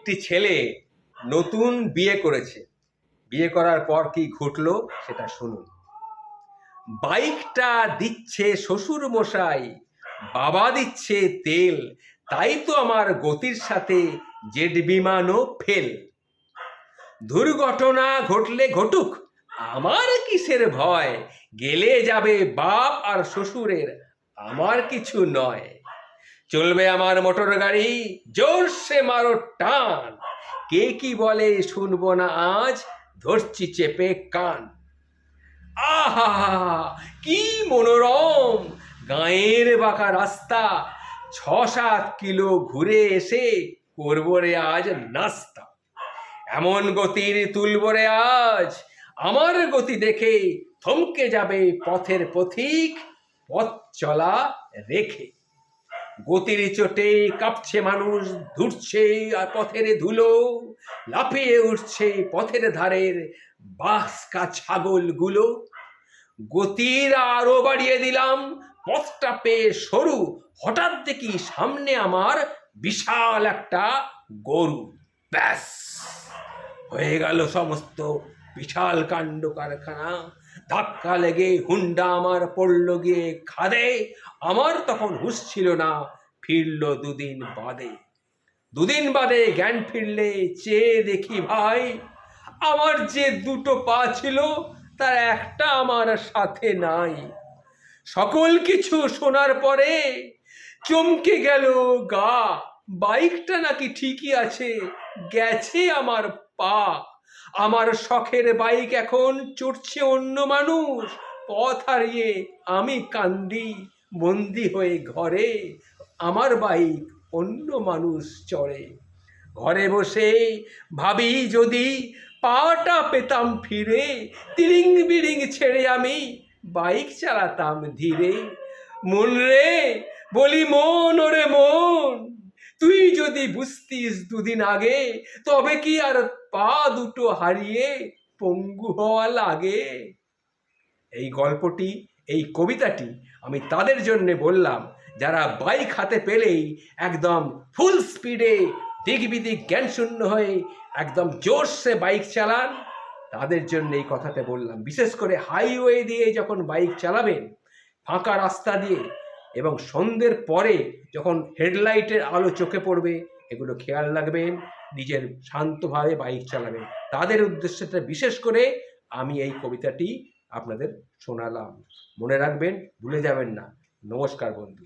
একটি ছেলে নতুন বিয়ে করেছে। বিয়ে করার পর কি ঘটলো সেটা শুনুন। বাইকটা দিচ্ছে শ্বশুর মশাই, বাবা দিচ্ছে তেল, তাই তো আমার গতির সাথে জেট বিমানও ফেল। দুর্ঘটনা ঘটলে ঘটুক, আমার কিসের ভয়, গেলে যাবে বাপ আর শ্বশুরের, আমার কিছু নয়। চলবে আমার মোটর গাড়ি, জোরসে মারো টান, কে কি বলে শুনবো না আজ, ধরছি চেপে কান। আহা কি মনোরম গাঁয়ের বাঁকা রাস্তা, ৬-৭ কিলো ঘুরে এসে করবো রে আজ নাস্তা। এমন গতির তুলবো রে আজ, আমার গতি দেখে থমকে যাবে পথের পথিক, পথ চলা রেখে। গতির চোটে কাঁপছে মানুষ, ধুরছে আর পথের ধুলো, লাফিয়ে উঠছে পথের ধারের বাসকা ছাগলগুলো। গতির আরো বাড়িয়ে দিলাম, পথটা পেয়ে সরু, হঠাৎ দেখি সামনে আমার বিশাল একটা গরু। ব্যাস, হয়ে গেল সমস্ত বিশাল কাণ্ড কারখানা। ধাক্কা লেগে হুন্ডা আমার পড়ল গিয়ে খাদে। আমার তখন হুঁশ ছিল না, ফিরল দুদিন বাদে। দুদিন বাদে জ্ঞান ফিরলে চেয়ে দেখি ভাই, আমার যে দুটো পা ছিল তার একটা আমার সাথে নাই। সকল কিছু শোনার পরে চমকে গেল গা, বাইকটা নাকি ঠিকই আছে, গেছে আমার পা। আমার শখের বাইক এখন চড়ছে অন্য মানুষ, পথ হারিয়ে আমি কান্দি বন্দি হয়ে ঘরে, আমার বাইক অন্য মানুষ চড়ে। ঘরে বসে ভাবি যদি পাটা পেতাম ফিরে, তিরিং বিরিং ছেড়ে আমি বাইক চালাতাম ধীরে। মন রে বলি মন, ওরে মন, তুই যদি বুঝতিস দুদিন আগে, তবে কি আর পা দুটো হারিয়ে পঙ্গু হওয়া লাগে। এই গল্পটি, এই কবিতাটি আমি তাদের জন্য বললাম যারা বাইক হাতে পেলেই একদম ফুল স্পিডে দিক বিদিক জ্ঞান শূন্য হয়ে একদম জোরসে বাইক চালান, তাদের জন্য এই কথাটা বললাম। বিশেষ করে হাইওয়ে দিয়ে যখন বাইক চালাবেন, ফাঁকা রাস্তা দিয়ে, এবং সন্ধ্যের পরে যখন হেডলাইটের আলো চোখে পড়বে, এগুলো খেয়াল রাখবেন, নিজের শান্তভাবে বাইক চালাবেন। তাদের উদ্দেশ্যে বিশেষ করে আমি এই কবিতাটি আপনাদের শোনালাম। মনে রাখবেন, ভুলে যাবেন না। নমস্কার বন্ধু।